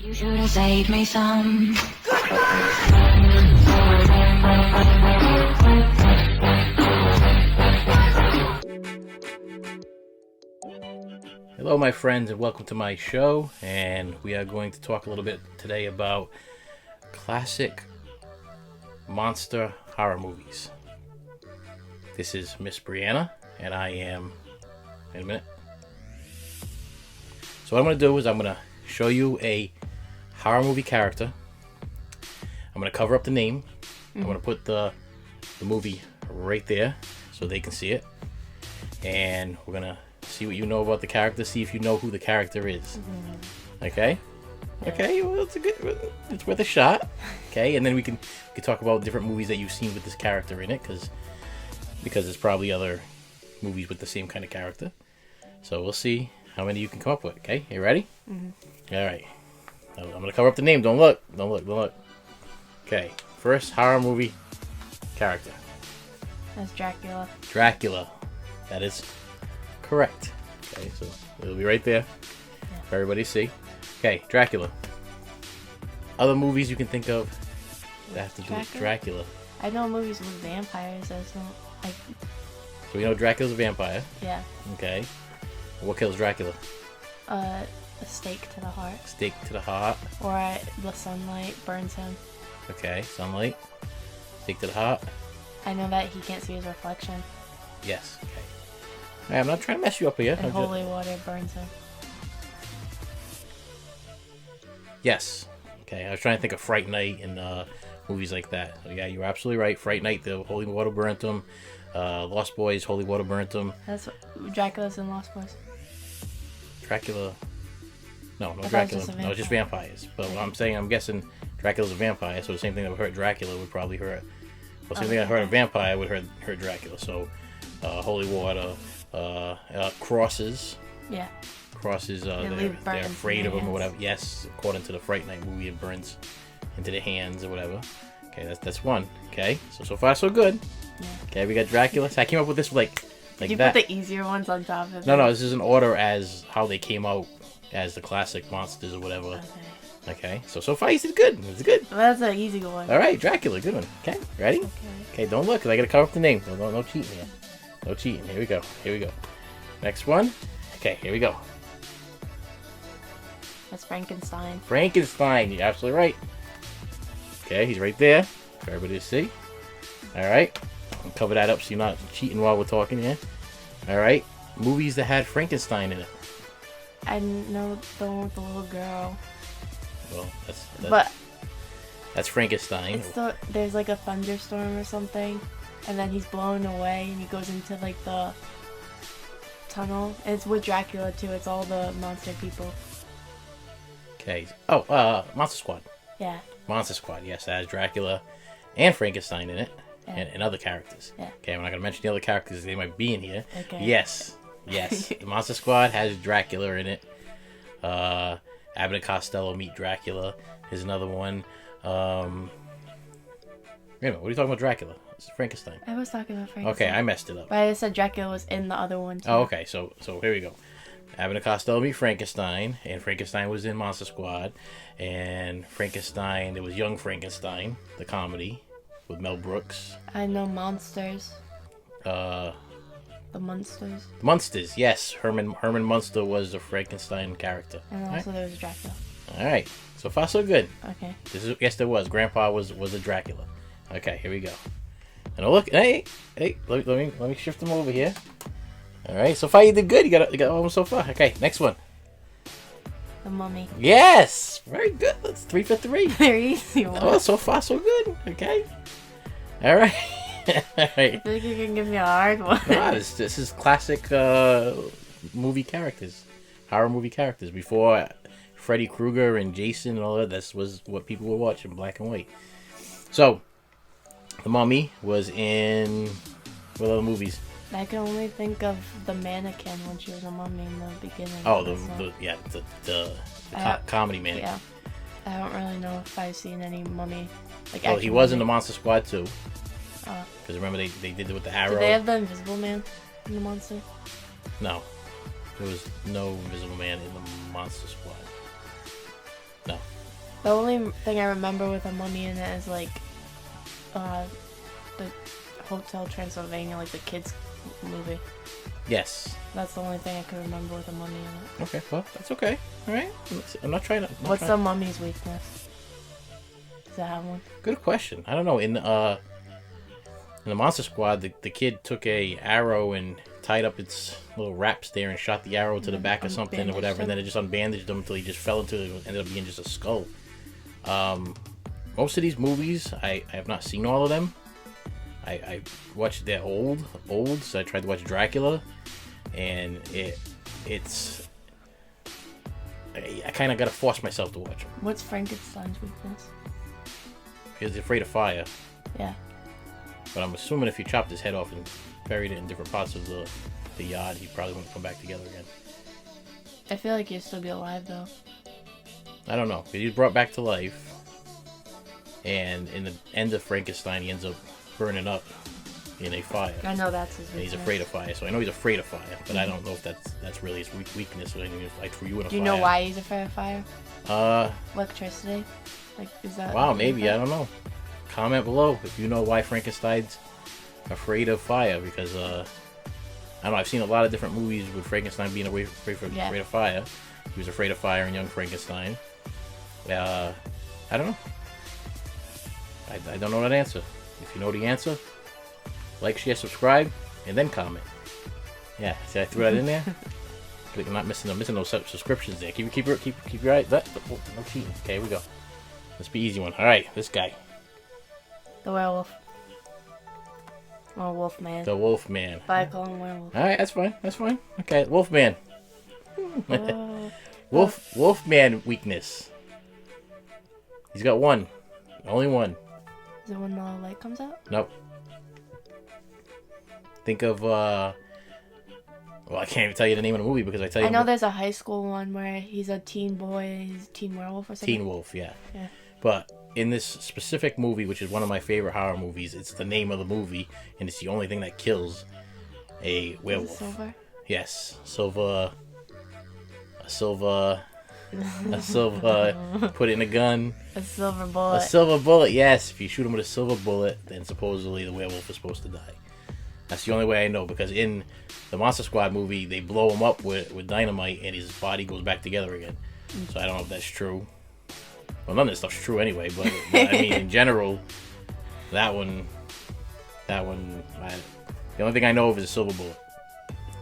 You should have saved me some. Hello my friends and welcome to my show, and we are going to talk a little bit today about classic monster horror movies. This is Miss Brianna and I am... Wait a minute. So what I'm going to do is I'm going to show you a horror movie character. I'm going to cover up the name. I'm going to put the movie right there so they can see it. And we're going to see what you know about the character, see if you know who the character is. Okay? Okay, well, it's worth a shot. Okay, and then we can talk about different movies that you've seen with this character in it, because there's probably other movies with the same kind of character. So we'll see how many you can come up with. Okay, you ready? Mm-hmm. All right. I'm gonna cover up the name. Don't look. Okay, first horror movie character. That's Dracula. Dracula. That is correct. Okay, so it'll be right there for everybody to see. Okay, Dracula. Other movies you can think of that have to do with Dracula. I know movies with vampires. That's not like. So we know Dracula's a vampire. Yeah. Okay. What kills Dracula? A stake to the heart. Stake to the heart. Or the sunlight burns him. Okay, sunlight. Stake to the heart. I know that he can't see his reflection. Yes. Okay. Hey, I'm not trying to mess you up here. And holy water burns him. Yes. Okay, I was trying to think of Fright Night and movies like that. So yeah, you're absolutely right. Fright Night, the holy water burnt him. Lost Boys, holy water burnt him. That's Dracula's in Lost Boys. Dracula. No, Dracula. No, it's just vampires. But what I'm saying, I'm guessing Dracula's a vampire, so the same thing that would hurt Dracula would probably hurt. Well, same thing that hurt a vampire would hurt Dracula. So, holy water, crosses. Yeah. Crosses. They're afraid of him or whatever. Yes, according to the Fright Night movie, it burns into their hands or whatever. Okay, that's one. Okay, so far so good. Yeah. Okay, we got Dracula. So I came up with this like you that. Put the easier ones on top of it. No, this is in order as how they came out as the classic monsters or whatever. Okay. So far you did good. It's good. Well, that's an easy one. All right, Dracula, good one. Okay, ready? Okay, don't look, 'cause I gotta cover up the name. No cheating here. No cheating. Here we go. Next one. Okay, here we go. That's Frankenstein. Frankenstein. You're absolutely right. Okay, he's right there for everybody to see. All right. I'll cover that up so you're not cheating while we're talking here. All right. Movies that had Frankenstein in it. I know the one with the little girl. Well, that's Frankenstein. There's like a thunderstorm or something, and then he's blown away, and he goes into like the tunnel. And it's with Dracula too. It's all the monster people. Okay. Oh, Monster Squad. Yeah. Monster Squad. Yes, that has Dracula and Frankenstein in it, and other characters. Yeah. Okay, I'm not gonna mention the other characters; they might be in here. Okay. Yes. The Monster Squad has Dracula in it. Abbott and Costello Meet Dracula is another one. Wait a minute, what are you talking about? Dracula? It's Frankenstein. I was talking about Frankenstein. Okay, I messed it up. But I said Dracula was in the other one too. Oh, okay. So here we go. Abbott and Costello Meet Frankenstein, and Frankenstein was in Monster Squad, and Frankenstein. There was Young Frankenstein, the comedy with Mel Brooks. I know Monsters. The Munsters. Munsters, yes. Herman Munster was the Frankenstein character. And also there was Dracula. All right. So far, so good. Okay. Yes, there was. Grandpa was a Dracula. Okay, here we go. And look, hey, let me shift them over here. All right. So far, you did good. You got all of them so far. Okay, next one. The Mummy. Yes, very good. That's 3 for 3. Very easy one. Oh, so far, so good. Okay. All right. All right. I think you can give me a hard one. No, this is classic movie characters, horror movie characters. Before Freddy Krueger and Jason and all that, this was what people would watch in black and white. So, The Mummy was in what other movies? I can only think of the mannequin when she was a mummy in the beginning. Oh, the comedy mannequin. Yeah. I don't really know if I've seen any mummy. Well, he was in the Monster Squad too. Because remember they did it with the arrow. Did they have the Invisible Man in the monster? No. There was no Invisible Man in the Monster Squad. No. The only thing I remember with a mummy in it is like the Hotel Transylvania, like the kids movie. Yes. That's the only thing I can remember with a mummy in it. Okay, well, that's okay. All right. I'm not trying to... What's the mummy's weakness? Does it have one? Good question. I don't know. In the Monster Squad, the kid took a arrow and tied up its little wraps there and shot the arrow to the back of something or whatever, and then it just unbandaged him until he just fell into it. Ended up being just a skull. Most of these movies, I have not seen all of them. I watched their old, so I tried to watch Dracula, and it's I kind of got to force myself to watch them. What's Frankenstein's weakness? He's afraid of fire. Yeah. But I'm assuming if you chopped his head off and buried it in different parts of the yard, he probably wouldn't come back together again. I feel like he'd still be alive though. I don't know. He's brought back to life, and in the end of Frankenstein, he ends up burning up in a fire. I know that's his weakness. And he's afraid of fire, so I know he's afraid of fire, but I don't know if that's really his weakness. I mean, like for you in a fire. Do you know why he's afraid of fire? Electricity? Like, is that... Wow, maybe. I don't know. Comment below if you know why Frankenstein's afraid of fire, because I don't know. I've seen a lot of different movies with Frankenstein being afraid of fire. He was afraid of fire in Young Frankenstein. I don't know. I don't know that answer. If you know the answer, like, share, subscribe, and then comment. Yeah, see, I threw that in there. I'm not missing no subscriptions there. Keep your eye. No cheating. Okay, here we go. Let's be easy one. All right, this guy. The werewolf. Or Wolfman. The Wolfman. But I call him werewolf. All right, that's fine. That's fine. Okay, Wolfman. Wolfman weakness. He's got one. Only one. Is it when the light comes out? Nope. Think of well, I can't even tell you the name of the movie because I know there's a high school one where he's a teen boy, he's a teen werewolf or something. Teen Wolf, yeah. Yeah. But in this specific movie, which is one of my favorite horror movies, it's the name of the movie, and it's the only thing that kills a werewolf. Is it silver? Yes, a silver, put it in a gun. A silver bullet. A silver bullet, yes. If you shoot him with a silver bullet, then supposedly the werewolf is supposed to die. That's the only way I know, because in the Monster Squad movie, they blow him up with dynamite, and his body goes back together again. So I don't know if that's true. Well, none of this stuff's true anyway, but I mean, in general, that one, the only thing I know of is a silver bullet.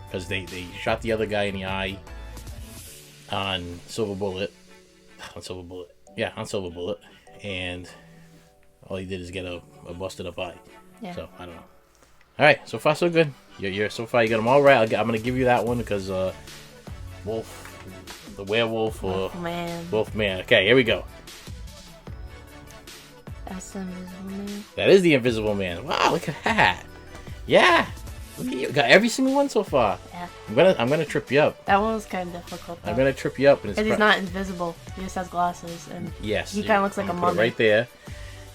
Because they shot the other guy in the eye on Silver Bullet. Yeah, on Silver Bullet. And all he did is get a busted up eye. Yeah. So, I don't know. Alright, so far so good. You're so far you got them all right. I'm going to give you that one because the werewolf, or Wolfman. Okay, here we go. That's the Invisible Man. That is the Invisible Man. Wow, look at that. Yeah. Look at you. Got every single one so far. Yeah. I'm gonna trip you up. That one was kind of difficult, though. I'm gonna trip you up. Because he's not invisible. He just has glasses. And yes. He kind of looks like a mummy. Right there.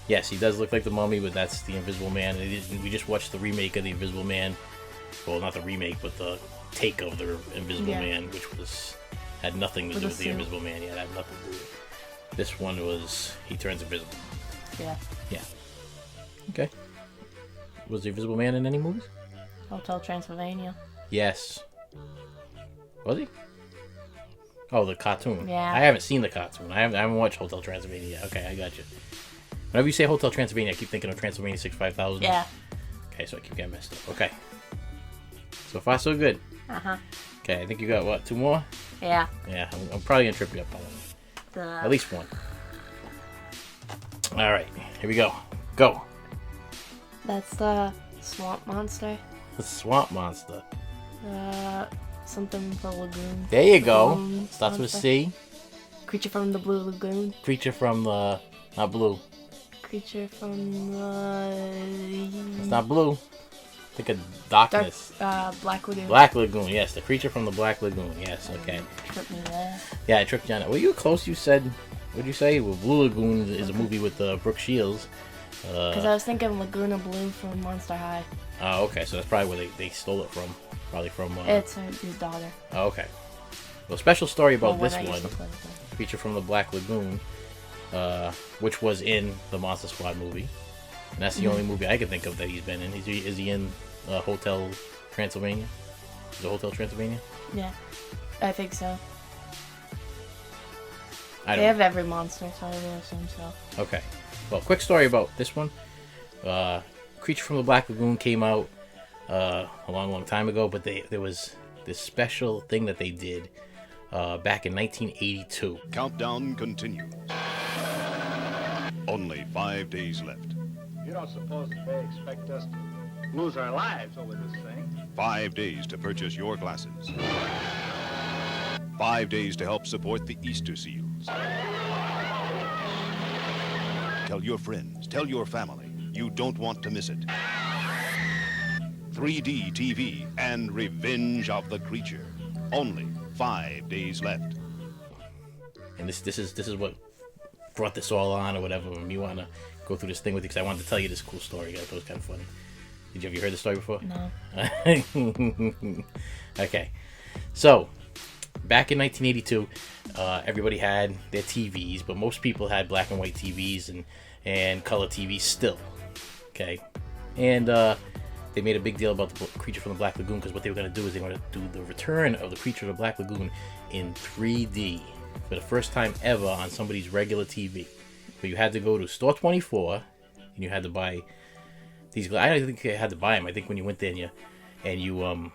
Yes, he does look like the mummy, but that's the Invisible Man. We just watched the remake of the Invisible Man. Well, not the remake, but the take of the Invisible Man, which had nothing to do with the Invisible Man. Yeah, it had nothing to do with it. This one was, he turns invisible. Yeah. Yeah. Okay. Was the Invisible Man in any movies? Hotel Transylvania. Yes. Was he? Oh, the cartoon. Yeah. I haven't seen the cartoon. I haven't watched Hotel Transylvania yet. Okay, I got you. Whenever you say Hotel Transylvania, I keep thinking of Transylvania 65000. Yeah. Okay, so I keep getting messed up. Okay. So far, so good. Uh-huh. Okay, I think you got, what, 2 more? Yeah. Yeah, I'm probably going to trip you up on one. At least one. Alright, here we go. Go. That's the swamp monster. The swamp monster. Something with the lagoon. There you go. Starts with C. Creature from the Blue Lagoon. Creature from the... Not blue. Creature from the... It's not blue. Think of darkness. Black Lagoon. Black Lagoon, yes. The Creature from the Black Lagoon. Yes, okay. Tripped me there. Yeah, I tripped you on it. Were you close? You said... What'd you say? Well, Blue Lagoon is a movie with Brooke Shields. Because I was thinking Laguna Blue from Monster High. Oh, okay. So that's probably where they stole it from. Probably from... It's his daughter. Oh, okay. Well, special story about this one. Creature From the Black Lagoon which was in the Monster Squad movie. And that's the only movie I can think of that he's been in. Is he in Hotel Transylvania? Is it Hotel Transylvania? Yeah, I think so. I They don't have every monster, so I will assume so. Okay. Well, quick story about this one. Creature from the Black Lagoon came out a long time ago, but there was this special thing that they did back in 1982. Countdown continues. Only 5 days left. You don't suppose that they expect us to lose our lives over this thing? 5 days to purchase your glasses. 5 days to help support the Easter seals. Tell your friends, tell your family, you don't want to miss it. 3D TV and Revenge of the Creature. Only 5 days left. And this is what brought this all on or whatever. And me want to go through this thing with you because I wanted to tell you this cool story. I thought it was kind of funny. Have you heard the story before? No. Okay. So, back in 1982, everybody had their TVs, but most people had black and white TVs and color TVs still. Okay. And they made a big deal about the Creature from the Black Lagoon because what they were going to do is they were going to do the return of the Creature of the Black Lagoon in 3D for the first time ever on somebody's regular TV. But you had to go to Store 24 and you had to buy these. I don't think you had to buy them. I think when you went there and you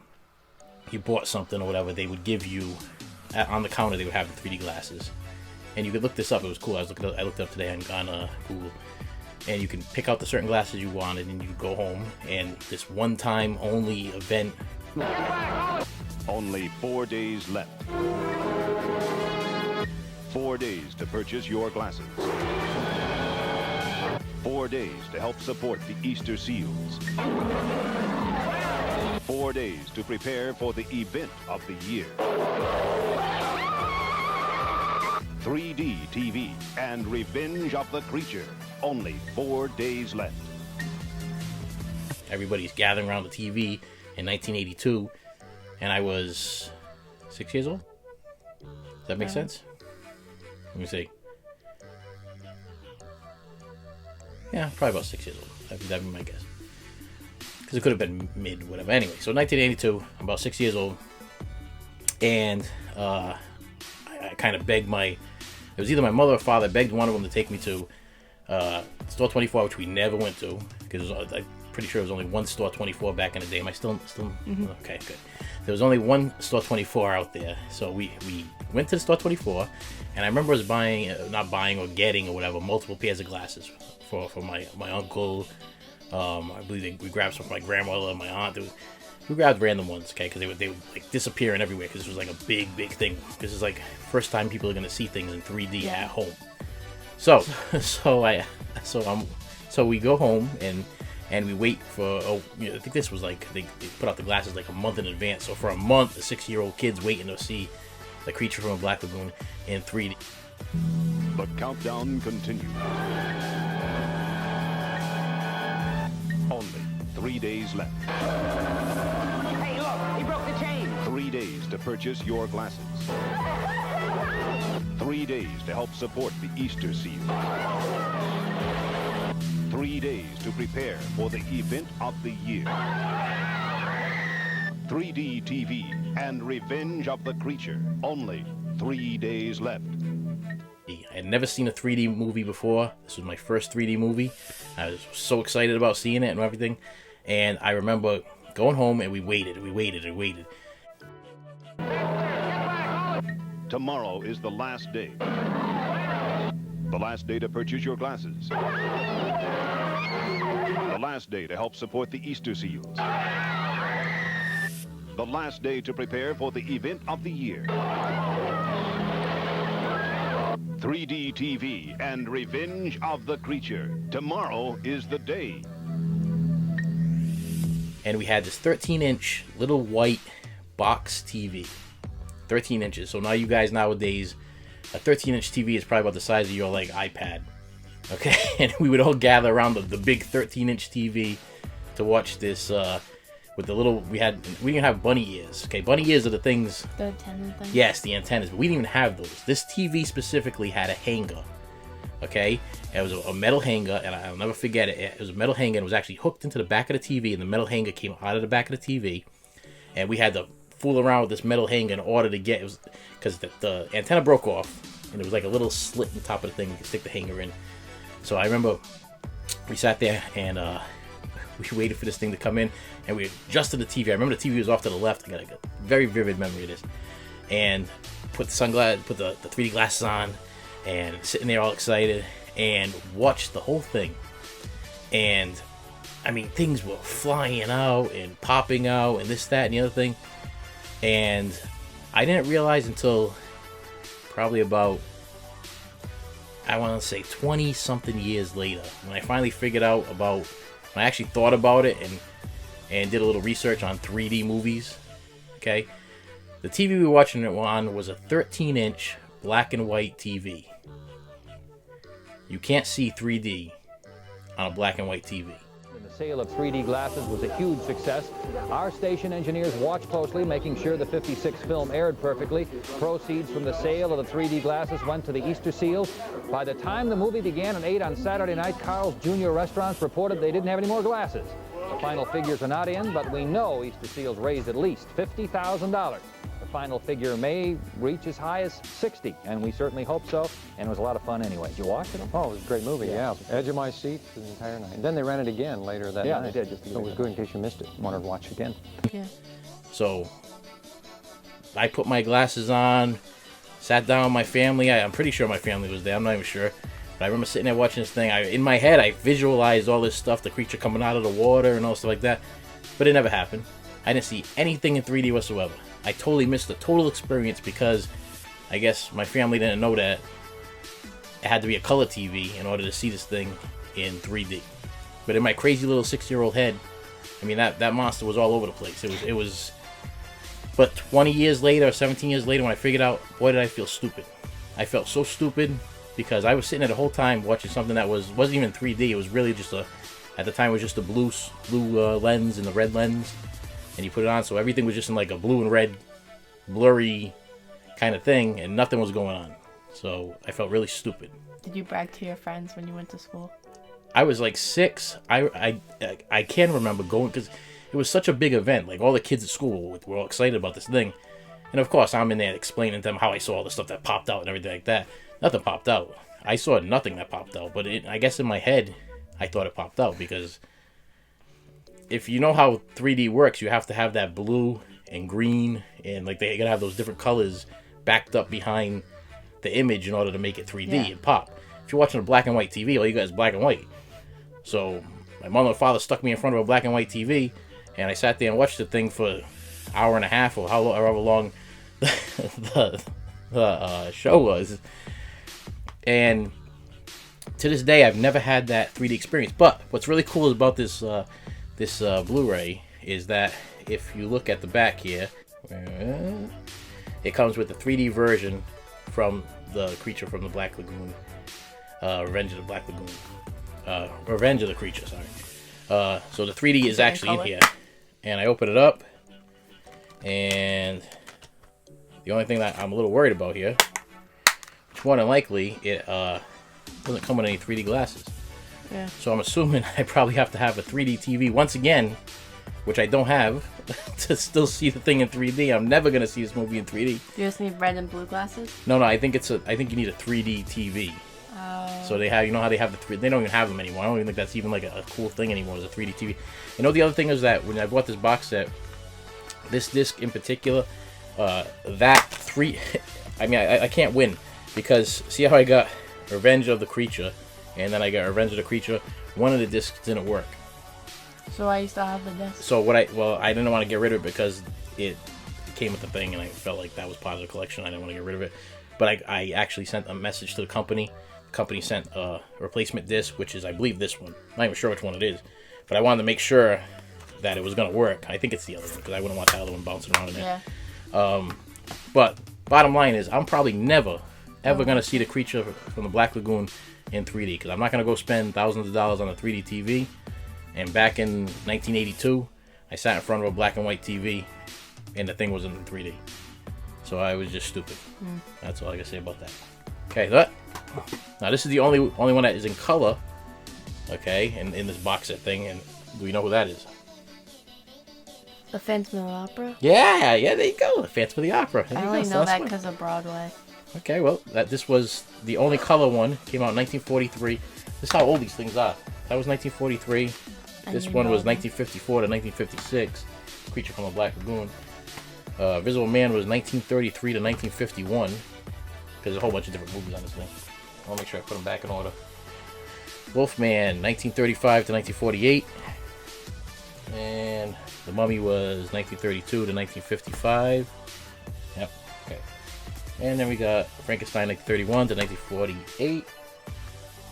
bought something or whatever, they would give you on the counter. They would have the 3D glasses, and you could look this up. It was cool. I looked it up today on Google, and you can pick out the certain glasses you wanted, and you go home. And this one-time only event. Only 4 days left. 4 days to purchase your glasses. 4 days to help support the Easter seals. 4 days to prepare for the event of the year. 3D TV and Revenge of the Creature. Only 4 days left. Everybody's gathering around the TV in 1982, and I was 6 years old. Does that make sense? Let me see. Yeah, probably about 6 years old. That'd be my guess. Because it could have been mid, whatever. Anyway, so 1982, I'm about 6 years old. And I kind of begged it was either my mother or father, begged one of them to take me to Store 24, which we never went to. Because I'm pretty sure there was only one Store 24 back in the day. Am I still? Mm-hmm. Okay, good. There was only one Store 24 out there. So we went to the Store 24. And I remember us not buying or getting or whatever, multiple pairs of glasses for my uncle. I believe we grabbed some for my grandmother and my aunt. We grabbed random ones, okay, because they would like disappear and everywhere because this was like a big thing. This is like first time people are gonna see things in 3D at home. So we go home and we wait for I think this was like they put out the glasses like a month in advance. So for a month, the 6-year-old kid's waiting to see the Creature from the Black Lagoon in 3D. The countdown continues. Only 3 days left. Hey, look, he broke the chain. 3 days to purchase your glasses. 3 days to help support the Easter seal. 3 days to prepare for the event of the year. 3D TV and Revenge of the Creature. Only 3 days left. I had never seen a 3D movie before. This was my first 3D movie. I was so excited about seeing it and everything. And I remember going home and we waited. Tomorrow is the last day. The last day to purchase your glasses. The last day to help support the Easter seals. The last day to prepare for the event of the year. 3D TV and Revenge of the Creature. Tomorrow is the day. And we had this 13-inch little white box TV. 13 inches. So now you guys nowadays, a 13-inch TV is probably about the size of your like iPad. Okay? And we would all gather around the big 13-inch TV to watch this with the little, we didn't have bunny ears. Okay, bunny ears are the things. The antenna thing? Yes, the antennas, but we didn't even have those. This TV specifically had a hanger Okay, and it was a metal hanger, and I'll never forget it. It was a metal hanger, and it was actually hooked into the back of the TV, and the metal hanger came out of the back of the TV, and we had to fool around with this metal hanger in order to get it, because the antenna broke off, and there was like a little slit in the top of the thing you could stick the hanger in. So I remember we sat there and we waited for this thing to come in, and we adjusted the TV. I remember the TV was off to the left. I got a very vivid memory of this, and put the 3D glasses on, and sitting there all excited and watched the whole thing. And I mean, things were flying out and popping out and this, that, and the other thing. And I didn't realize until probably about, I want to say 20 something years later, when I finally figured out about, when I actually thought about it and did a little research on 3D movies. Okay, the TV we were watching it on was a 13-inch black and white TV. You can't see 3D on a black and white TV. The sale of 3D glasses was a huge success. Our station engineers watched closely, making sure the 56 film aired perfectly. Proceeds from the sale of the 3D glasses went to the Easter Seals. By the time the movie began at 8 on Saturday night, Carl's Jr. restaurants reported they didn't have any more glasses. The final figures are not in, but we know Easter Seals raised at least $50,000. The final figure may reach as high as 60, and we certainly hope so, and it was a lot of fun anyway. Did you watch it? Oh, it was a great movie, yeah. Edge of my seat for the entire night. And then they ran it again later that night. Yeah, they did. So it was good in case you missed it. Wanted to watch it again. Yeah. So I put my glasses on, sat down with my family. I'm pretty sure my family was there. I'm not even sure. But I remember sitting there watching this thing. In my head, I visualized all this stuff, the creature coming out of the water and all stuff like that. But it never happened. I didn't see anything in 3D whatsoever. I totally missed the total experience because I guess my family didn't know that it had to be a color TV in order to see this thing in 3D. But in my crazy little 6-year-old head, I mean, that monster was all over the place. It was. But 20 years later, 17 years later, when I figured out, boy, did I feel stupid. I felt so stupid because I was sitting there the whole time watching something that wasn't even 3D. It was really just at the time it was just a blue lens and the red lens. And you put it on, so everything was just in like a blue and red, blurry kind of thing, and nothing was going on. So I felt really stupid. Did you brag to your friends when you went to school? I was like 6. I can remember going, because it was such a big event. Like all the kids at school were all excited about this thing. And of course, I'm in there explaining to them how I saw all the stuff that popped out and everything like that. Nothing popped out. I saw nothing that popped out. But I guess in my head, I thought it popped out because if you know how 3D works, you have to have that blue and green, and like they gotta have those different colors backed up behind the image in order to make it 3D and pop. If you're watching a black and white TV, all you got is black and white. So my mother and father stuck me in front of a black and white TV, and I sat there and watched the thing for an hour and a half or however long the show was. And to this day, I've never had that 3D experience. But what's really cool about this Blu-ray is that if you look at the back here, it comes with the 3D version from the creature from the Black Lagoon, Revenge of the Black Lagoon, Revenge of the Creature, sorry. So the 3D is actually in here, and I open it up, and the only thing that I'm a little worried about here, which more than likely it doesn't come with any 3D glasses. Yeah. So I'm assuming I probably have to have a 3D TV once again, which I don't have, to still see the thing in 3D. I'm never gonna see this movie in 3D. Do you just need red and blue glasses? No. I think you need a 3D TV. Oh. So they have, you know how they have they don't even have them anymore. I don't even think that's even like a cool thing anymore, is a 3D TV. You know, the other thing is that when I bought this box set, this disc in particular, I mean, I can't win, because see how I got Revenge of the Creature, and then I got Revenge of the Creature. One of the discs didn't work. So I used to have the disc. So I didn't want to get rid of it because it came with the thing, and I felt like that was part of the collection. I didn't want to get rid of it. But I actually sent a message to the company. The company sent a replacement disc, which is, I believe, this one. I'm not even sure which one it is. But I wanted to make sure that it was going to work. I think it's the other one, because I wouldn't want the other one bouncing around in there. Yeah. But bottom line is, I'm probably never, ever going to see the creature from the Black Lagoon in 3D, because I'm not going to go spend thousands of dollars on a 3D TV. And back in 1982, I sat in front of a black and white TV, and the thing wasn't in 3D. So I was just stupid. That's all I can say about that. Okay, that. Now this is the only one that is in color. Okay, and in this box set thing, and do we know who that is? The Phantom of the Opera? Yeah, there you go. Phantom of the Opera. There I you only go. So know that's that what- because of Broadway. Okay, well, this was the only color one. Came out in 1943. This is how old these things are. That was 1943. This you one know was them. 1954 to 1956. Creature from the Black Lagoon. Invisible Man was 1933 to 1951. There's a whole bunch of different movies on this thing. I'll make sure I put them back in order. Wolfman, 1935 to 1948. And The Mummy was 1932 to 1955. Yep, okay. And then we got Frankenstein, 1931 to 1948.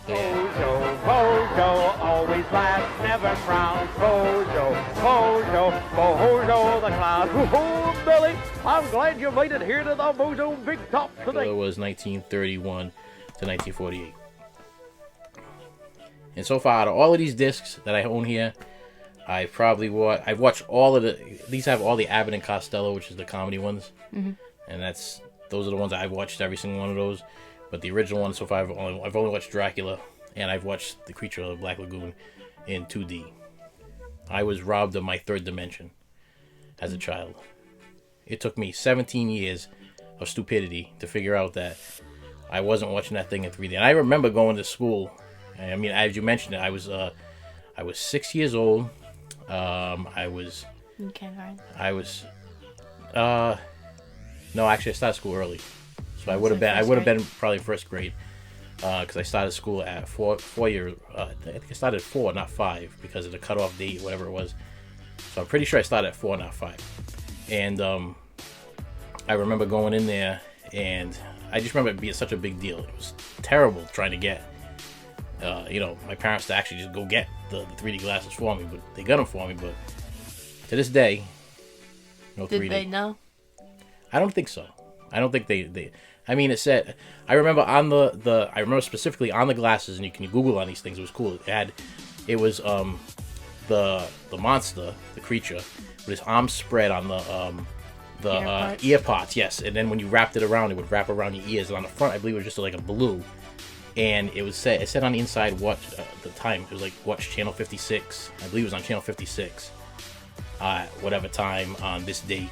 And Bojo, Bojo, always laugh, never frown. Bojo, Bojo, Bojo the clown. Oh, Billy, I'm glad you made it here to the Bojo Big Top today. it was 1931 to 1948. And so far, out of all of these discs that I own here, I've watched all of these have all the Abbott and Costello, which is the comedy ones. Mm-hmm. And those are the ones I've watched, every single one of those. But the original one so far, I've only watched Dracula, and I've watched The Creature of the Black Lagoon in 2D. I was robbed of my third dimension as a child. It took me 17 years of stupidity to figure out that I wasn't watching that thing in 3D. And I remember going to school. I mean, as you mentioned it, I was 6 years old. I was In kindergarten. No, actually, I started school early, so I would have been probably first grade, because I started school at 4 years. I think I started at 4, not 5, because of the cutoff date, whatever it was. So I'm pretty sure I started at 4, not 5. And I remember going in there, and I just remember it being such a big deal. It was terrible trying to get, my parents to actually just go get the 3D glasses for me, but they got them for me. But to this day, no 3D. Did they know? I don't think so. I don't think they I mean, it said, I remember on I remember specifically on the glasses, and you can Google on these things, it was cool. It was the monster, the creature, with his arms spread on the ear parts, yes. And then when you wrapped it around, it would wrap around your ears. And on the front, I believe it was just like a blue. And it said on the inside, watch, the time, it was like, watch channel 56. I believe it was on channel 56. Whatever time on this date.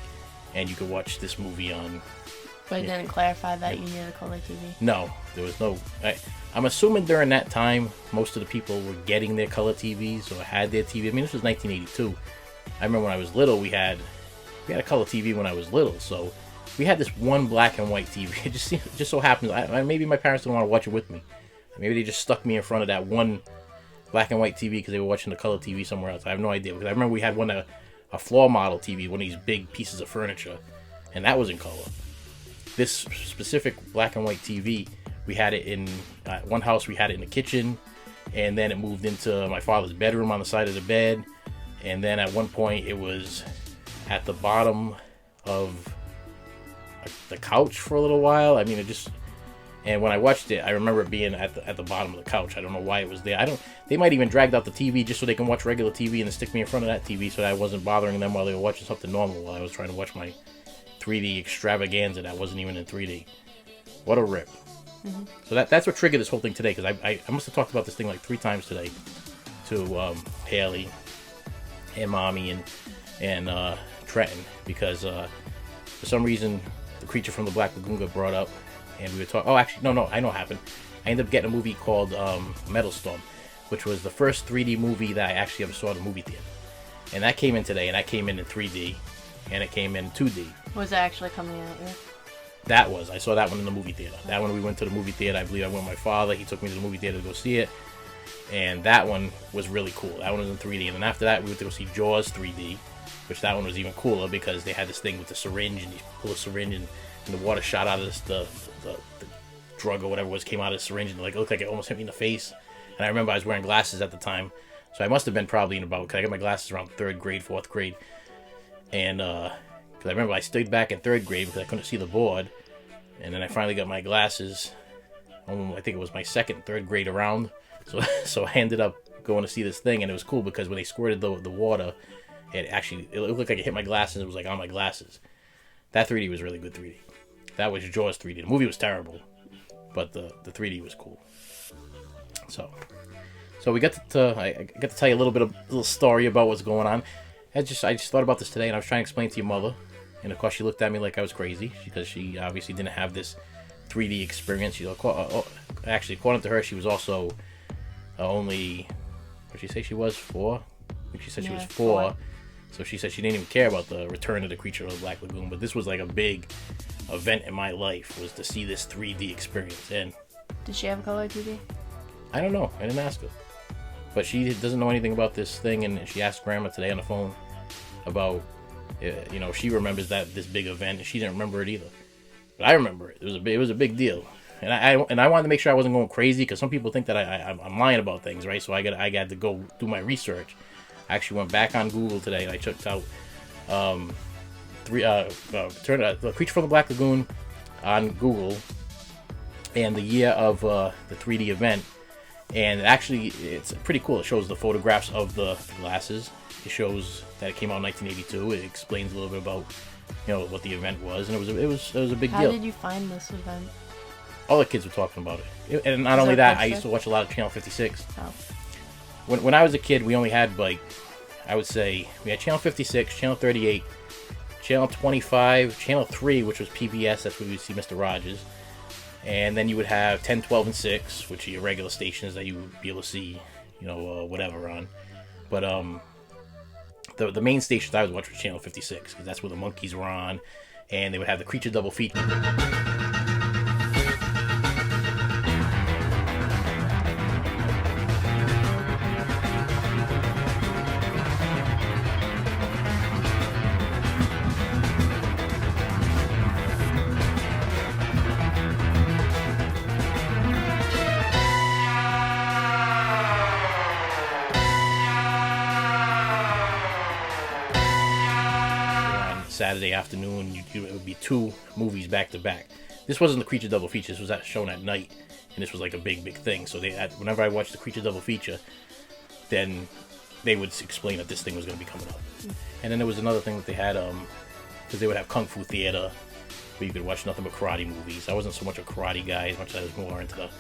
And you could watch this movie on... But it didn't clarify that you needed a color TV. No, there was no... I'm assuming during that time, most of the people were getting their color TVs or had their TV. I mean, this was 1982. I remember when I was little, we had a color TV when I was little. So we had this one black and white TV. It just so happens, maybe my parents didn't want to watch it with me. Maybe they just stuck me in front of that one black and white TV because they were watching the color TV somewhere else. I have no idea. Because I remember we had a floor model TV, one of these big pieces of furniture, and that was in color. This specific black and white TV, we had it in one house. We had it in the kitchen, and then it moved into my father's bedroom on the side of the bed, and then at one point it was at the bottom of the couch for a little while. I mean, and when I watched it, I remember it being at the bottom of the couch. I don't know why it was there. They might even dragged out the TV just so they can watch regular TV and then stick me in front of that TV so that I wasn't bothering them while they were watching something normal while I was trying to watch my 3D extravaganza that wasn't even in 3D. What a rip. Mm-hmm. So that's what triggered this whole thing today, because I must have talked about this thing like 3 times today to Haley and Mommy and Trenton, because for some reason the Creature from the Black Lagoon got brought up, and we were talking. Oh, actually, no, I know what happened. I ended up getting a movie called Metal Storm, which was the first 3D movie that I actually ever saw in a movie theater. And that came in today, and that came in 3D, and it came in 2D. Was it actually coming out here? I saw that one in the movie theater. That one we went to the movie theater. I believe I went with my father. He took me to the movie theater to go see it. And that one was really cool. That one was in 3D. And then after that, we went to go see Jaws 3D, which that one was even cooler because they had this thing with the syringe, and you pull a syringe and the water shot out of this, the drug or whatever was came out of the syringe, and it looked like it almost hit me in the face. And I remember I was wearing glasses at the time, so I must have been probably in about, because I got my glasses around 3rd grade, 4th grade. And because I remember I stayed back in 3rd grade because I couldn't see the board, and then I finally got my glasses. I think it was my 2nd, 3rd grade around. So I ended up going to see this thing, and it was cool because when they squirted the water, it looked like it hit my glasses. It was like on my glasses. That 3D was really good 3D. That was Jaws 3D. The movie was terrible, but the 3D was cool. So we got to I got to tell you a little story about what's going on. I just thought about this today, and I was trying to explain to your mother, and of course she looked at me like I was crazy because she obviously didn't have this 3D experience. Actually, according to her, she was also only, what did she say she was, 4? I think she said she was 4. So she said she didn't even care about the Return of the Creature of the Black Lagoon, but this was like a big event in my life, was to see this 3D experience. And Did she have a color TV? I don't know. I didn't ask her. But she doesn't know anything about this thing, and she asked Grandma today on the phone about, she remembers this big event, and she didn't remember it either. But I remember it. It was a big deal. And I wanted to make sure I wasn't going crazy, because some people think that I'm lying about things, right? So I got to go do my research. I actually went back on Google today, and I checked out the Creature from the Black Lagoon on Google, and the year of the 3D event. And actually, it's pretty cool. It shows the photographs of the glasses. It shows that it came out in 1982. It explains a little bit about, what the event was, and it was a big deal. How did you find this event? All the kids were talking about it. And not only that, I used to watch a lot of Channel 56. Oh. When I was a kid, we only had, I would say, we had Channel 56, Channel 38, Channel 25, Channel 3, which was PBS, that's where you would see Mr. Rogers. And then you would have 10, 12, and 6, which are your regular stations that you would be able to see, whatever on. But the main stations I was watching was Channel 56, because that's where the monkeys were on, and they would have the Creature double feature. Saturday afternoon, it would be 2 movies back to back. This wasn't the Creature double feature. This was shown at night, and this was like a big thing. So whenever I watched the Creature double feature, then they would explain that this thing was going to be coming up. And then there was another thing that they had, because they would have Kung Fu Theater, where you could watch nothing but karate movies. I wasn't so much a karate guy as much as I was more into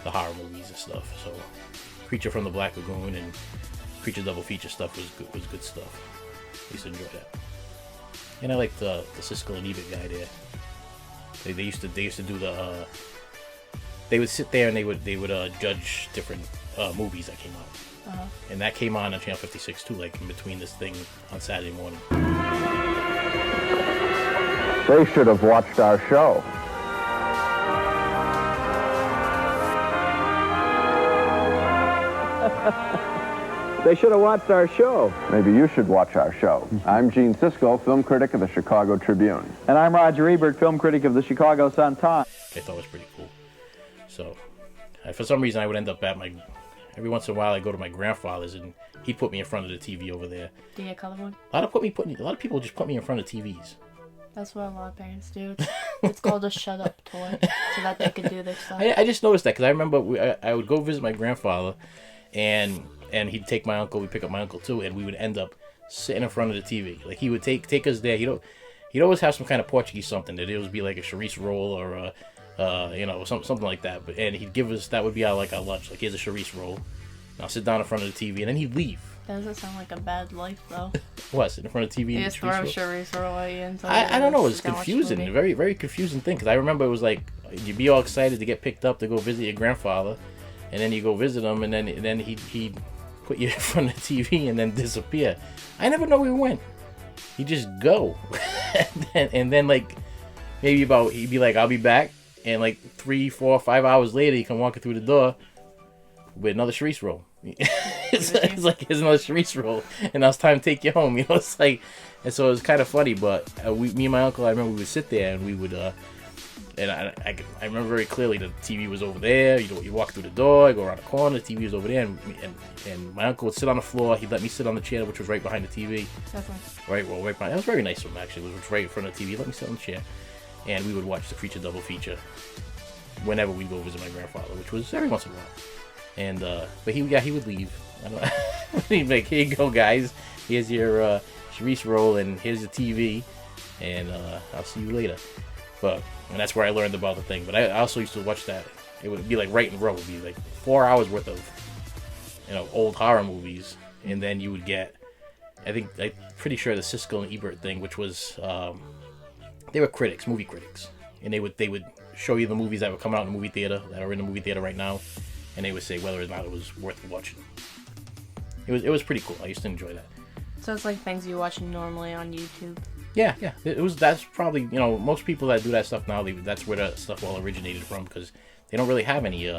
the horror movies and stuff. So Creature from the Black Lagoon and Creature double feature stuff was good stuff. I used to enjoy that. And I liked the Siskel and Ebert guy there. They used to do the. They would sit there and they would judge different movies that came out. Uh-huh. And that came on Channel 56 too, like in between this thing on Saturday morning. They should have watched our show. They should have watched our show. Maybe you should watch our show. I'm Gene Siskel, film critic of the Chicago Tribune. And I'm Roger Ebert, film critic of the Chicago Sun-Times. I thought it was pretty cool. So, for some reason, I would end up at every once in a while, I go to my grandfather's, and he'd put me in front of the TV over there. Do you get color one? A lot of people just put me in front of TVs. That's what a lot of parents do. It's called a shut up toy, so that they can do their stuff. I just noticed that because I remember I would go visit my grandfather, and he'd take my uncle. We'd pick up my uncle too, and we would end up sitting in front of the TV. Like he would take us there. He'd always have some kind of Portuguese something. It'd always be like a chorizo roll or something like that. And he'd give us, that would be our lunch. Like, here's a chorizo roll. And I'll sit down in front of the TV, and then he'd leave. That doesn't sound like a bad life, though. What, sit in front of the TV? You just throw a chorizo roll at you and I don't know. It was confusing. A very, very confusing thing. Because I remember it was like, you'd be all excited to get picked up to go visit your grandfather. And then you go visit him, and then he'd put you in front of the TV and then disappear. I never know where he went. He'd just go. and then like, maybe he'd be like, I'll be back. And like 3, 4, 5 hours later, he come walking through the door with another chorizo roll. it's like, here's another chorizo roll, and now it's time to take you home. It's like, and so it was kind of funny. But me and my uncle, I remember we would sit there and we would, and I remember very clearly the TV was over there. You walk through the door, you go around the corner, the TV was over there, and my uncle would sit on the floor. He'd let me sit on the chair, which was right behind the TV. That's nice. Right behind. That was very nice of him, actually. It was right in front of the TV. He let me sit on the chair, and we would watch the Creature double feature whenever we go visit my grandfather, which was every once in a while. And but he would leave. He'd be like, here you go, guys. Here's your chorizo roll, and here's the TV, and I'll see you later. But and that's where I learned about the thing. But I also used to watch that. It would be like right in a row. It would be like 4 hours worth of, old horror movies, and then you would get, I'm pretty sure the Siskel and Ebert thing, which was, they were critics, movie critics, and they would show you the movies that were coming out in the movie theater, that are in the movie theater right now, and they would say whether or not it was worth watching. It was pretty cool. I used to enjoy that. So it's like things you watch normally on YouTube. Yeah. That's probably, most people that do that stuff now, that's where that stuff all originated from, because they don't really have any,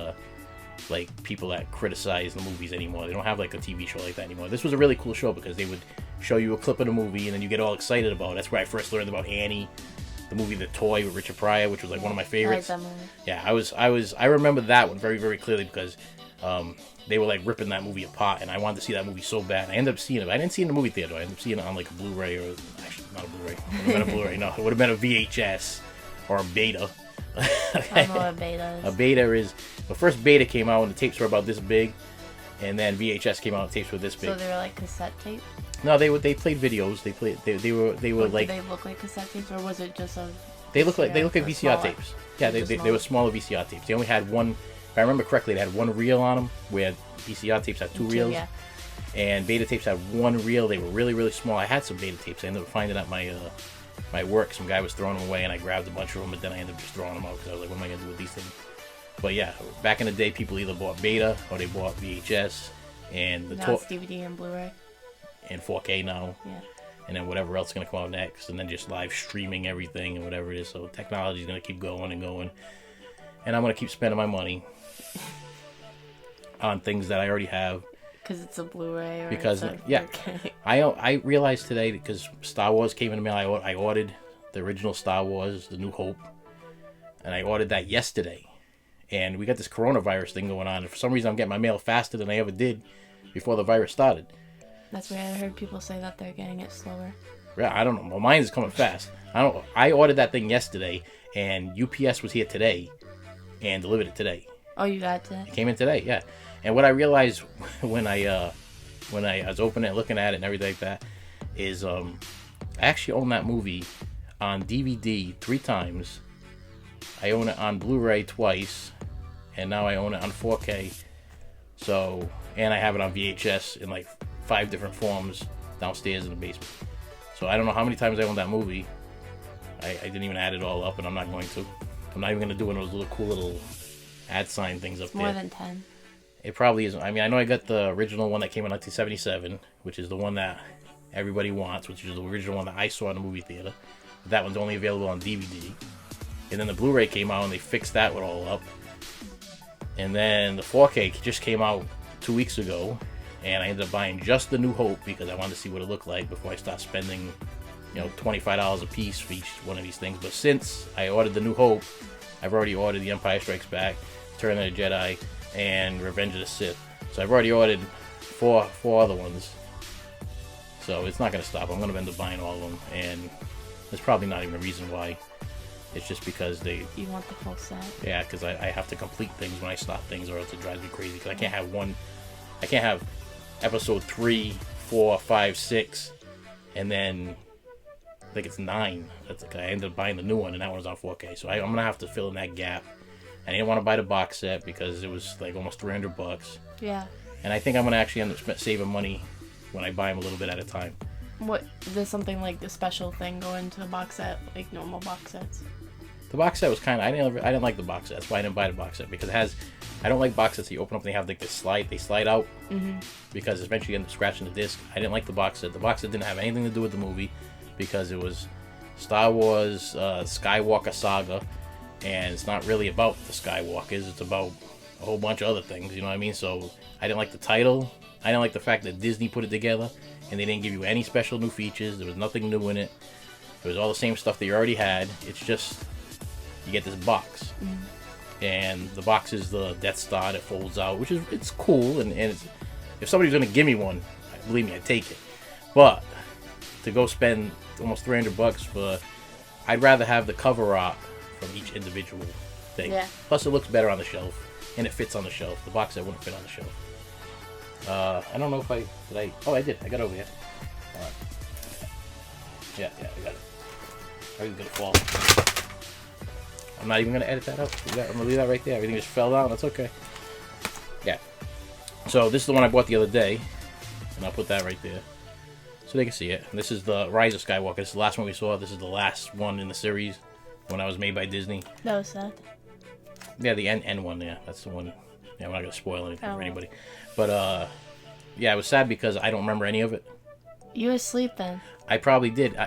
people that criticize the movies anymore. They don't have, like, a TV show like that anymore. This was a really cool show, because they would show you a clip of the movie, and then you get all excited about it. That's where I first learned about Annie, the movie The Toy with Richard Pryor, which was, like, one of my favorites. I like that movie. Yeah, I remember that one very, very clearly, because, they were, like, ripping that movie apart, and I wanted to see that movie so bad. I ended up seeing it. I didn't see it in the movie theater. I ended up seeing it on, like, a Blu-ray, or actually not a Blu-ray. It would have been a Blu-ray. No, it would have been a VHS or a Beta. I don't know what a Beta is. A Beta is, the first Beta came out and the tapes were about this big, and then VHS came out and the tapes were this big. So they were like cassette tapes? No, they played videos. They were like. Did they look like cassette tapes, or was it just a? They look like VCR smaller? tapes. Yeah, they were smaller VCR tapes. They only had one. If I remember correctly, they had one reel on them, where VCR tapes had two reels, yeah. And Beta tapes had one reel. They were really, really small. I had some Beta tapes. I ended up finding at my work. Some guy was throwing them away, and I grabbed a bunch of them, but then I ended up just throwing them out because I was like, what am I going to do with these things? But yeah, back in the day, people either bought Beta or they bought VHS, and now it's DVD and Blu-ray. And 4K now. Yeah. And then whatever else is going to come out next, and then just live streaming everything and whatever it is. So technology is going to keep going and going. And I'm going to keep spending my money on things that I already have. Because it's a Blu-ray or because it's a yeah, 4K. I realized today, because Star Wars came in the mail, I ordered the original Star Wars, The New Hope, and I ordered that yesterday. And we got this coronavirus thing going on, and for some reason I'm getting my mail faster than I ever did before the virus started. That's why I heard people say that they're getting it slower. Yeah, I don't know. Well, mine is coming fast. I ordered that thing yesterday, and UPS was here today and delivered it today. Oh, you got it today? It came in today, yeah. And what I realized when I was opening it, looking at it, and everything like that, is I actually own that movie on DVD 3 times. I own it on Blu-ray twice, and now I own it on 4K. So, and I have it on VHS in like 5 different forms downstairs in the basement. So I don't know how many times I own that movie. I didn't even add it all up, and I'm not going to. I'm not even going to do one of those cool little ad sign things up there. More than 10. It probably isn't. I mean, I know I got the original one that came in 1977, which is the one that everybody wants, which is the original one that I saw in the movie theater. But that one's only available on DVD. And then the Blu-ray came out, and they fixed that one all up. And then the 4K just came out 2 weeks ago, and I ended up buying just the New Hope because I wanted to see what it looked like before I start spending, $25 a piece for each one of these things. But since I ordered the New Hope, I've already ordered The Empire Strikes Back, Return of the Jedi, and Revenge of the Sith. So I've already ordered four other ones. So it's not going to stop. I'm going to end up buying all of them, and there's probably not even a reason why. It's just because You want the full set? Yeah, because I have to complete things when I start things, or else it drives me crazy. Because I can't have episode 3, 4, 5, 6, and then I think it's 9. That's I ended up buying the new one, and that one's on 4K. So I'm gonna have to fill in that gap. I didn't want to buy the box set because it was like almost $300. Yeah. And I think I'm gonna actually end up saving money when I buy them a little bit at a time. What, does something like the special thing go into the box set, like normal box sets? The box set was kind of, I didn't like the box set. That's why I didn't buy the box set, because I don't like box sets that you open up and they have like this they slide out, because eventually you end up scratching the disc. I didn't like the box set. The box set didn't have anything to do with the movie, because it was Star Wars Skywalker Saga, and it's not really about the Skywalkers. It's about a whole bunch of other things, you know what I mean? So I didn't like the title. I didn't like the fact that Disney put it together, and they didn't give you any special new features. There was nothing new in it. It was all the same stuff that you already had. It's just, you get this box. And the box is the Death Star that folds out, which is, it's cool, and it's, if somebody's going to give me one, believe me, I'd take it. But to go spend almost $300 for, I'd rather have the cover art from each individual thing. Yeah. Plus it looks better on the shelf, and it fits on the shelf. The box set wouldn't fit on the shelf. I don't know if I did. I got it over here. Alright. Yeah, I got it. Everything's gonna fall. I'm not even gonna edit that out. I'm gonna leave that right there. Everything just fell down. That's okay. Yeah. So this is the one I bought the other day, and I'll put that right there so they can see it. And this is the Rise of Skywalker. This is the last one we saw. This is the last one in the series when I was made by Disney. That was sad. Yeah, the N one. Yeah, that's the one. Yeah, I'm not gonna spoil anything for anybody. But yeah, it was sad because I don't remember any of it. You were sleeping. I probably did.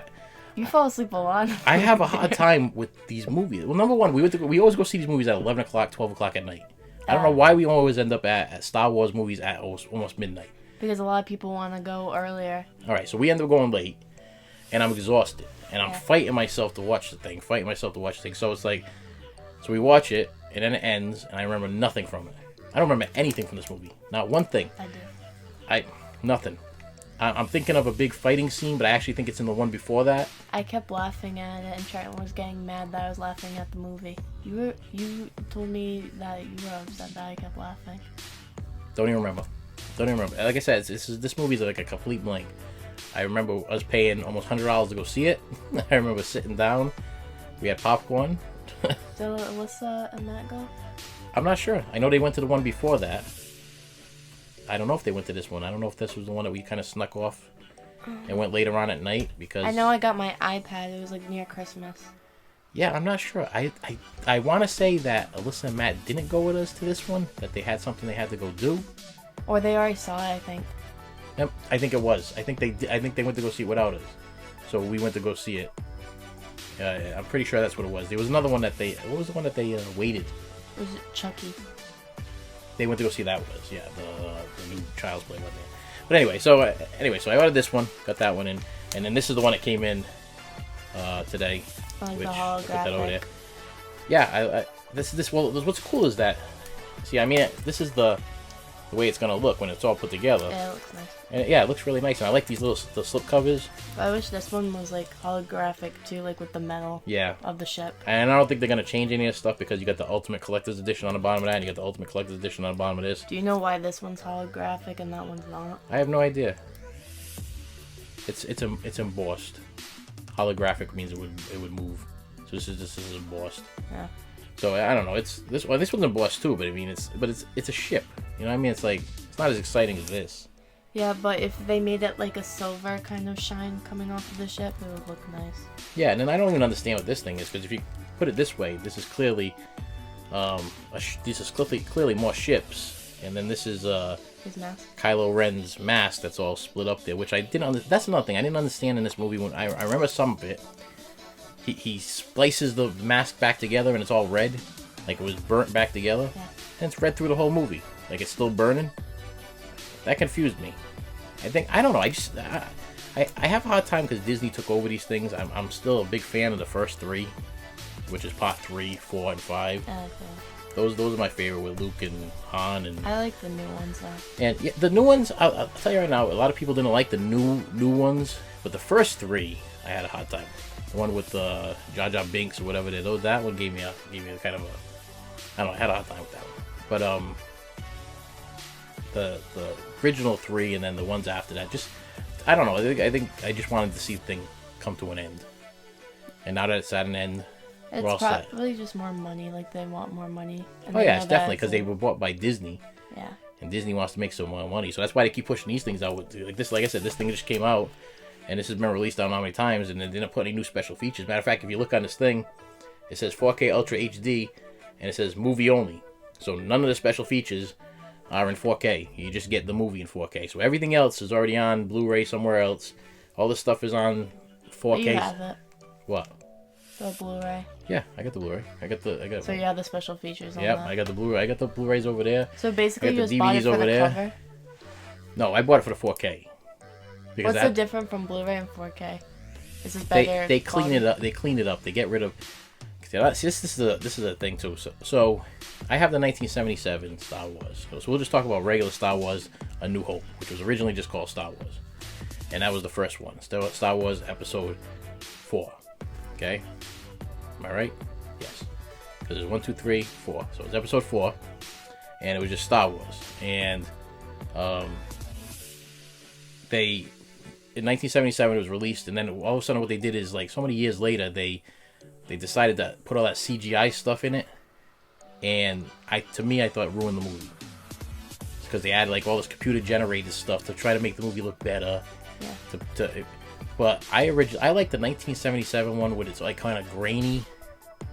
You fall asleep a lot. I have a hard time with these movies. Well, number one, we always go see these movies at 11 o'clock, 12 o'clock at night. I don't know why we always end up at Star Wars movies at almost midnight. Because a lot of people want to go earlier. All right, so we end up going late, and I'm exhausted, and I'm fighting myself to watch the thing, So it's like, so we watch it, and then it ends, and I remember nothing from it. I don't remember anything from this movie. Not one thing. I do. Nothing. I'm thinking of a big fighting scene, but I actually think it's in the one before that. I kept laughing at it, and Trenton was getting mad that I was laughing at the movie. You told me that you were upset that I kept laughing. Don't even remember. Like I said, this movie's like a complete blank. I remember us paying almost $100 to go see it. I remember sitting down. We had popcorn. Did Alyssa and Matt go? I'm not sure. I know they went to the one before that. I don't know if they went to this one. I don't know if this was the one that we kind of snuck off and went later on at night because... I know I got my iPad. It was like near Christmas. Yeah, I'm not sure. I want to say that Alyssa and Matt didn't go with us to this one, that they had something they had to go do. Or they already saw it, I think. Yep, I think it was. I think they went to go see it without us. So we went to go see it. I'm pretty sure that's what it was. There was another one that they... What was the one that they waited? It was Chucky. They went to go see that with us. Yeah, the new Child's Play one there. But anyway, so I ordered this one, got that one in, and then this is the one that came in today. Like which the I put that over holographic. there. Yeah, well, what's cool is that. See, I mean, this is the way it's gonna look when it's all put together. Yeah, it looks nice. And yeah, it looks really nice. And I like these the slip covers. But I wish this one was like holographic too, like with the metal. Yeah. Of the ship. And I don't think they're gonna change any of this stuff because you got the Ultimate Collector's Edition on the bottom of that, and you got the Ultimate Collector's Edition on the bottom of this. Do you know why this one's holographic and that one's not? I have no idea. It's embossed. Holographic means it would move. So this is embossed. Yeah. So I don't know. This one's embossed too, but I mean it's a ship. You know what I mean? It's like it's not as exciting as this. Yeah, but if they made it like a silver kind of shine coming off of the ship, it would look nice. Yeah, and then I don't even understand what this thing is because if you put it this way, this is clearly clearly more ships, and then this is his mask. Kylo Ren's mask that's all split up there, which I didn't. That's another thing I didn't understand in this movie. When I remember some of it, he splices the mask back together and it's all red, like it was burnt back together, and it's red through the whole movie, like it's still burning. That confused me. I don't know. I have a hard time because Disney took over these things. I'm still a big fan of the first three, which is part 3, 4, and 5. Okay. Those are my favorite with Luke and Han and. I like the new ones though. And yeah, the new ones. I'll tell you right now, a lot of people didn't like the new ones, but the first 3 I had a hard time. The one with Jar Jar Binks or whatever it is. That one gave me a kind of a. I don't know. I had a hard time with that one, but the original 3 and then the ones after that, just I don't know. I think I just wanted to see the thing come to an end, and now that it's at an end. It's probably just more money. Like they want more money. Oh yeah, it's definitely because they were bought by Disney. Yeah. And Disney wants to make some more money, so that's why they keep pushing these things out. Like this, like I said, this thing just came out, and this has been released I don't know how many times, and they didn't put any new special features. Matter of fact, if you look on this thing, it says 4K Ultra HD, and it says movie only. So none of the special features are in 4K. You just get the movie in 4K. So everything else is already on Blu-ray somewhere else. All this stuff is on 4K. But you have it. What? The Blu-ray. Yeah, I got the Blu-ray. I got. So you have the special features on that. Yeah, I got the Blu-ray. I got the Blu-rays over there. So basically, you just bought it for the cover. No, I bought it for the 4K. What's the difference from Blu-ray and 4K? Is it better? They clean it up. They clean it up. They get rid of. See, this is a thing too. So I have the 1977 Star Wars. So we'll just talk about regular Star Wars: A New Hope, which was originally just called Star Wars, and that was the first one. Star Wars Episode 4. Okay. Am I right? Yes. Because there's 1, 2, 3, 4. So it's Episode 4, and it was just Star Wars. And in 1977 it was released, and then all of a sudden what they did is like so many years later they they decided to put all that CGI stuff in it, and to me I thought it ruined the movie. Because they added like all this computer generated stuff to try to make the movie look better. Yeah. But I like the 1977 one with it's like kind of grainy,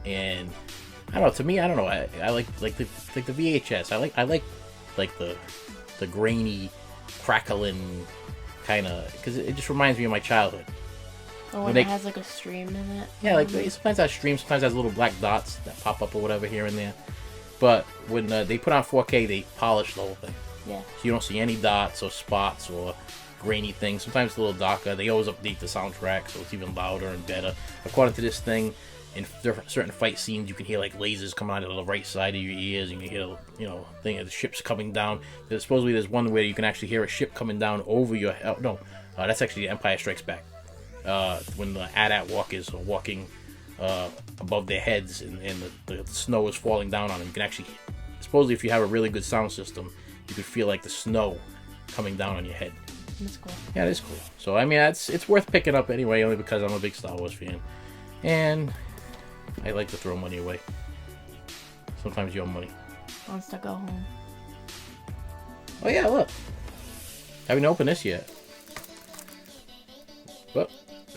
and I don't know. To me, I don't know. I like the VHS. I like the grainy, crackling kind of, because it just reminds me of my childhood. Or when it has like a stream in it. Yeah, like sometimes it has streams, sometimes it has little black dots that pop up or whatever here and there. But when they put on 4K, they polish the whole thing. Yeah. So you don't see any dots or spots or grainy things. Sometimes it's a little darker. They always update the soundtrack so it's even louder and better. According to this thing, in certain fight scenes, you can hear like lasers coming out of the right side of your ears, and you can hear, thing of the ships coming down. Supposedly there's one where you can actually hear a ship coming down over your head. No, that's actually Empire Strikes Back. When the AT-AT walkers are walking above their heads, and the snow is falling down on them, you can actually, supposedly if you have a really good sound system, you could feel like the snow coming down on your head. That's cool. Yeah, it is cool. So I mean, it's worth picking up anyway, only because I'm a big Star Wars fan, and I like to throw money away. Sometimes you owe money. Wants to go home. Oh yeah, look. Haven't opened this yet. Oh,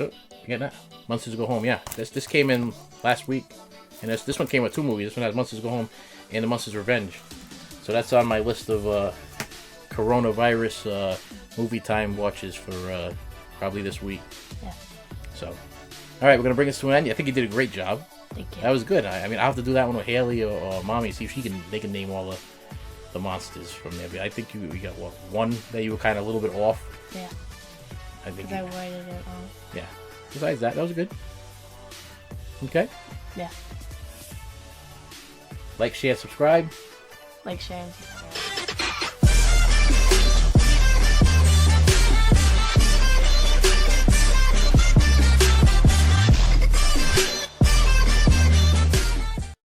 you get that? Monsters Go Home. Yeah, this came in last week, and this one came with 2 movies. This one has Monsters Go Home and The Monsters Revenge. So that's on my list of coronavirus movie time watches for probably this week. Yeah. So, all right, we're gonna bring this to an end. I think you did a great job. Thank you. That was good. I mean, I'll have to do that one with Haley or Mommy, see if they can name all the monsters from there. But I think we got one that you were kind of a little bit off. Yeah. I think. I worded it wrong. Yeah. Besides that was good. Okay. Yeah. Like, share, subscribe. Like, share, and subscribe.